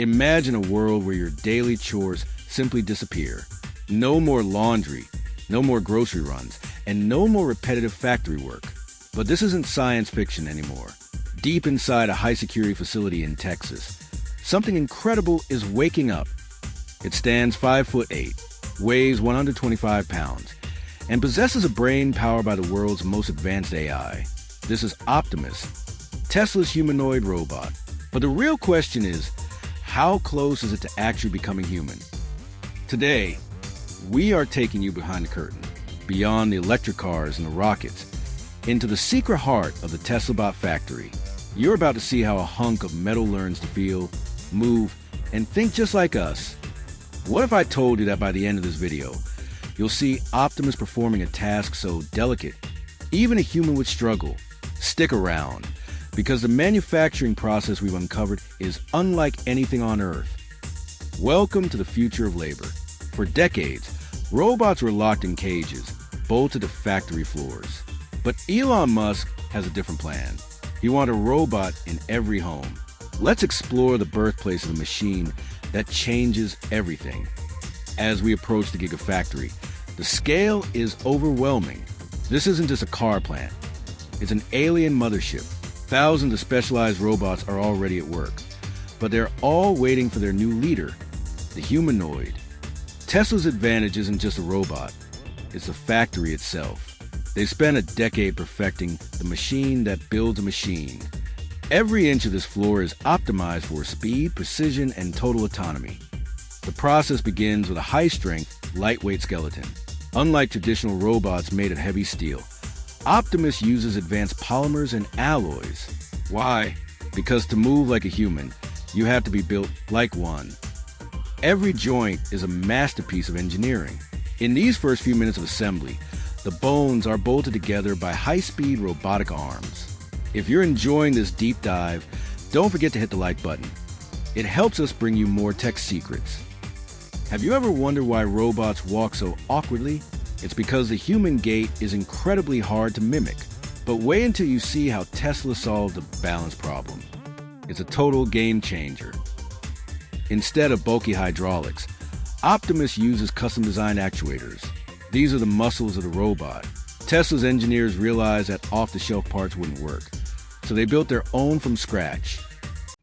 Imagine a world where your daily chores simply disappear. No more laundry, no more grocery runs, and no more repetitive factory work. But this isn't science fiction anymore. Deep inside a high-security facility in Texas, something incredible is waking up. It stands 5'8", weighs 125 pounds, and possesses a brain powered by the world's most advanced AI. This is Optimus, Tesla's humanoid robot. But the real question is, how close is it to actually becoming human? Today, we are taking you behind the curtain, beyond the electric cars and the rockets, into the secret heart of the Tesla Bot factory. You're about to see how a hunk of metal learns to feel, move, and think just like us. What if I told you that by the end of this video, you'll see Optimus performing a task so delicate, even a human would struggle? Stick around, because the manufacturing process we've uncovered is unlike anything on Earth. Welcome to the future of labor. For decades, robots were locked in cages, bolted to factory floors. But Elon Musk has a different plan. He wants a robot in every home. Let's explore the birthplace of the machine that changes everything. As we approach the Gigafactory, the scale is overwhelming. This isn't just a car plant. It's an alien mothership. Thousands of specialized robots are already at work, but they're all waiting for their new leader, the Humanoid. Tesla's advantage isn't just a robot. It's the factory itself. They've spent a decade perfecting the machine that builds a machine. Every inch of this floor is optimized for speed, precision, and total autonomy. The process begins with a high-strength, lightweight skeleton. Unlike traditional robots made of heavy steel, Optimus uses advanced polymers and alloys. Why? Because to move like a human, you have to be built like one. Every joint is a masterpiece of engineering. In these first few minutes of assembly, the bones are bolted together by high-speed robotic arms. If you're enjoying this deep dive, don't forget to hit the like button. It helps us bring you more tech secrets. Have you ever wondered why robots walk so awkwardly? It's because the human gait is incredibly hard to mimic. But wait until you see how Tesla solved the balance problem. It's a total game changer. Instead of bulky hydraulics, Optimus uses custom-designed actuators. These are the muscles of the robot. Tesla's engineers realized that off-the-shelf parts wouldn't work, so they built their own from scratch.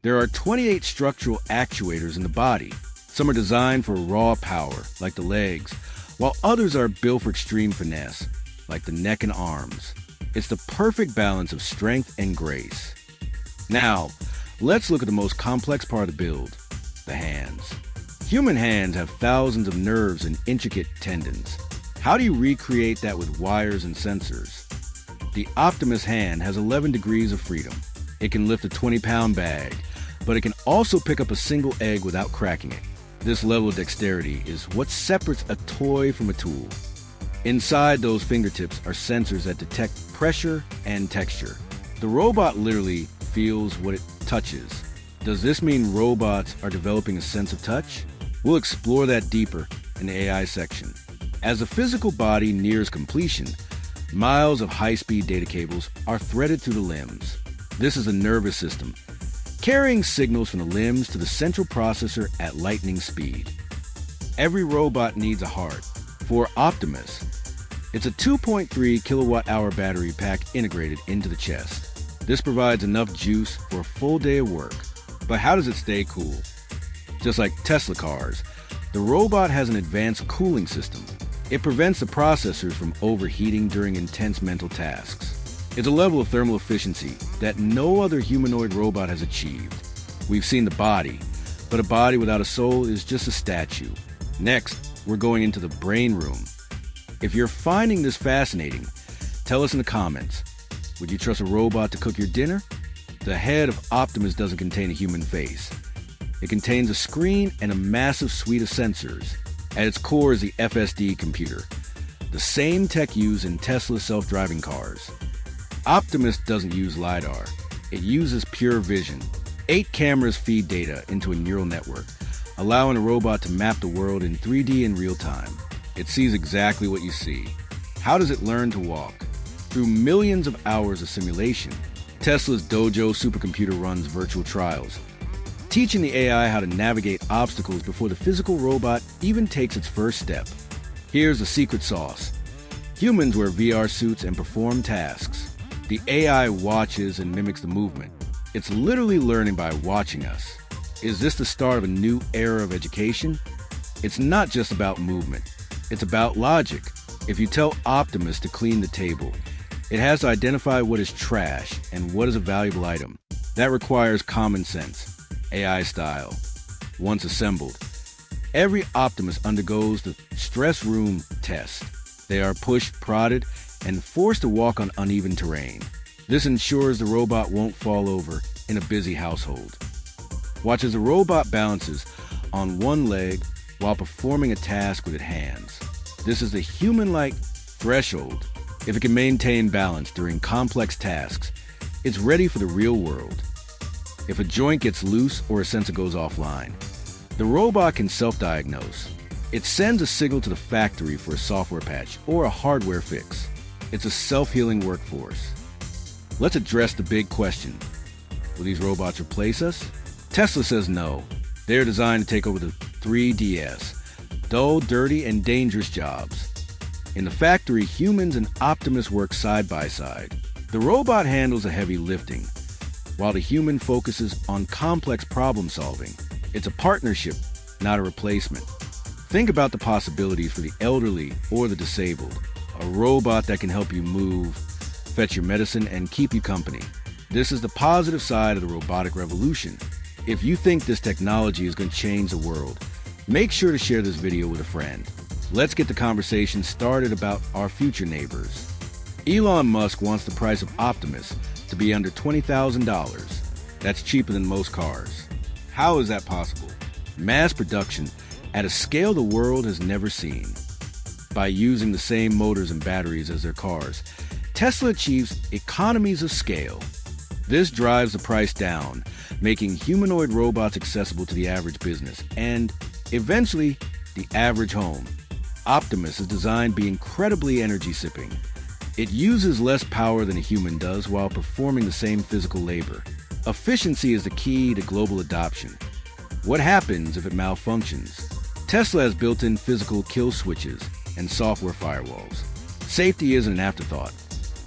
There are 28 structural actuators in the body. Some are designed for raw power, like the legs, while others are built for extreme finesse, like the neck and arms. It's the perfect balance of strength and grace. Now, let's look at the most complex part of the build, the hands. Human hands have thousands of nerves and intricate tendons. How do you recreate that with wires and sensors? The Optimus hand has 11 degrees of freedom. It can lift a 20-pound bag, but it can also pick up a single egg without cracking it. This level of dexterity is what separates a toy from a tool. Inside those fingertips are sensors that detect pressure and texture. The robot literally feels what it touches. Does this mean robots are developing a sense of touch? We'll explore that deeper in the AI section. As the physical body nears completion, miles of high-speed data cables are threaded through the limbs. This is a nervous system, carrying signals from the limbs to the central processor at lightning speed. Every robot needs a heart. For Optimus, it's a 2.3 kilowatt-hour battery pack integrated into the chest. This provides enough juice for a full day of work. But how does it stay cool? Just like Tesla cars, the robot has an advanced cooling system. It prevents the processors from overheating during intense mental tasks. It's a level of thermal efficiency that no other humanoid robot has achieved. We've seen the body, but a body without a soul is just a statue. Next, we're going into the brain room. If you're finding this fascinating, tell us in the comments. Would you trust a robot to cook your dinner? The head of Optimus doesn't contain a human face. It contains a screen and a massive suite of sensors. At its core is the FSD computer, the same tech used in Tesla's self-driving cars. Optimus doesn't use LiDAR. It uses pure vision. 8 cameras feed data into a neural network, allowing a robot to map the world in 3D in real time. It sees exactly what you see. How does it learn to walk? Through millions of hours of simulation. Tesla's Dojo supercomputer runs virtual trials. teaching the AI how to navigate obstacles before the physical robot even takes its first step. Here's the secret sauce. Humans wear VR suits and perform tasks. The AI watches and mimics the movement. It's literally learning by watching us. Is this the start of a new era of education? It's not just about movement. It's about logic. If you tell Optimus to clean the table, it has to identify what is trash and what is a valuable item. That requires common sense, AI style. Once assembled, every Optimus undergoes the stress room test. They are pushed, prodded, and forced to walk on uneven terrain. This ensures the robot won't fall over in a busy household. Watch as the robot balances on one leg while performing a task with its hands. This is the human-like threshold. If it can maintain balance during complex tasks, it's ready for the real world. If a joint gets loose or a sensor goes offline, the robot can self-diagnose. It sends a signal to the factory for a software patch or a hardware fix. It's a self-healing workforce. Let's address the big question. Will these robots replace us? Tesla says no. They're designed to take over the 3DS, dull, dirty, and dangerous jobs. In the factory, humans and Optimus work side by side. The robot handles the heavy lifting, while the human focuses on complex problem solving. It's a partnership, not a replacement. Think about the possibilities for the elderly or the disabled. A robot that can help you move, fetch your medicine, and keep you company. This is the positive side of the robotic revolution. If you think this technology is going to change the world, make sure to share this video with a friend. Let's get the conversation started about our future neighbors. Elon Musk wants the price of Optimus to be under $20,000. That's cheaper than most cars. How is that possible? Mass production at a scale the world has never seen. By using the same motors and batteries as their cars, Tesla achieves economies of scale. This drives the price down, making humanoid robots accessible to the average business and, eventually, the average home. Optimus is designed to be incredibly energy-sipping. It uses less power than a human does while performing the same physical labor. Efficiency is the key to global adoption. What happens if it malfunctions? Tesla has built-in physical kill switches and software firewalls. Safety isn't an afterthought.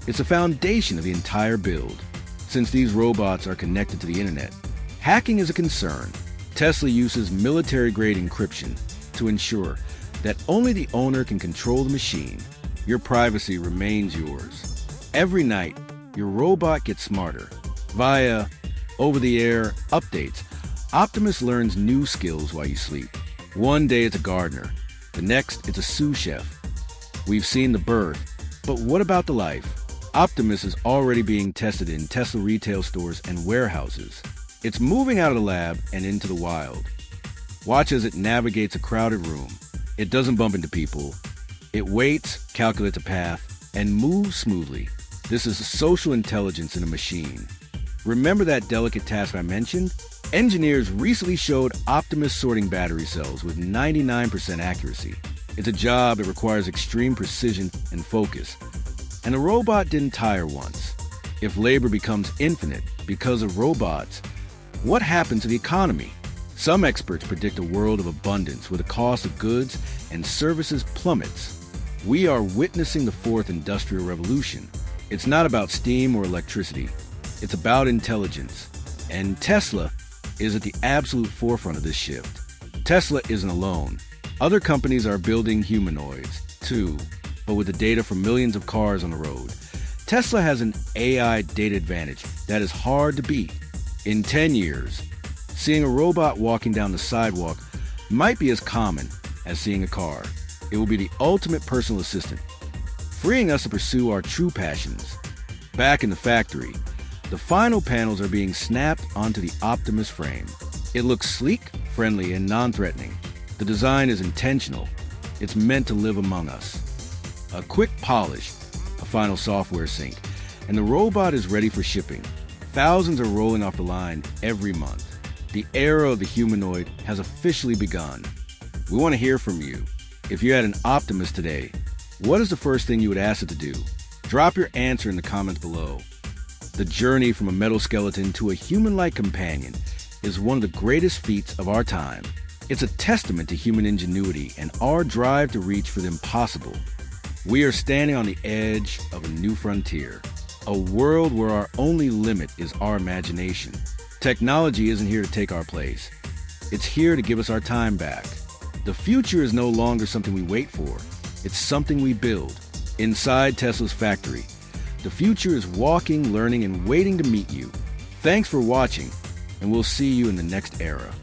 It's a foundation of the entire build. Since these robots are connected to the internet, hacking is a concern. Tesla uses military-grade encryption to ensure that only the owner can control the machine. Your privacy remains yours. Every night, your robot gets smarter. Via over-the-air updates, Optimus learns new skills while you sleep. One day it's a gardener. The next, it's a sous chef. We've seen the birth, but what about the life? Optimus is already being tested in Tesla retail stores and warehouses. It's moving out of the lab and into the wild. Watch as it navigates a crowded room. It doesn't bump into people. It waits, calculates a path, and moves smoothly. This is social intelligence in a machine. Remember that delicate task I mentioned? Engineers recently showed Optimus sorting battery cells with 99% accuracy. It's a job that requires extreme precision and focus. And the robot didn't tire once. If labor becomes infinite because of robots, what happens to the economy? Some experts predict a world of abundance where the cost of goods and services plummets. We are witnessing the fourth industrial revolution. It's not about steam or electricity. It's about intelligence. And Tesla is at the absolute forefront of this shift. Tesla isn't alone. Other companies are building humanoids, too. But with the data from millions of cars on the road, Tesla has an AI data advantage that is hard to beat. In 10 years, seeing a robot walking down the sidewalk might be as common as seeing a car. It will be the ultimate personal assistant, freeing us to pursue our true passions. Back in the factory, the final panels are being snapped onto the Optimus frame. It looks sleek, friendly, and non-threatening. The design is intentional. It's meant to live among us. A quick polish, a final software sync, and the robot is ready for shipping. Thousands are rolling off the line every month. The era of the humanoid has officially begun. We want to hear from you. If you had an Optimus today, what is the first thing you would ask it to do? Drop your answer in the comments below. The journey from a metal skeleton to a human-like companion is one of the greatest feats of our time. It's a testament to human ingenuity and our drive to reach for the impossible. We are standing on the edge of a new frontier, a world where our only limit is our imagination. Technology isn't here to take our place. It's here to give us our time back. The future is no longer something we wait for. It's something we build. Inside Tesla's factory, the future is walking, learning, and waiting to meet you. Thanks for watching, and we'll see you in the next era.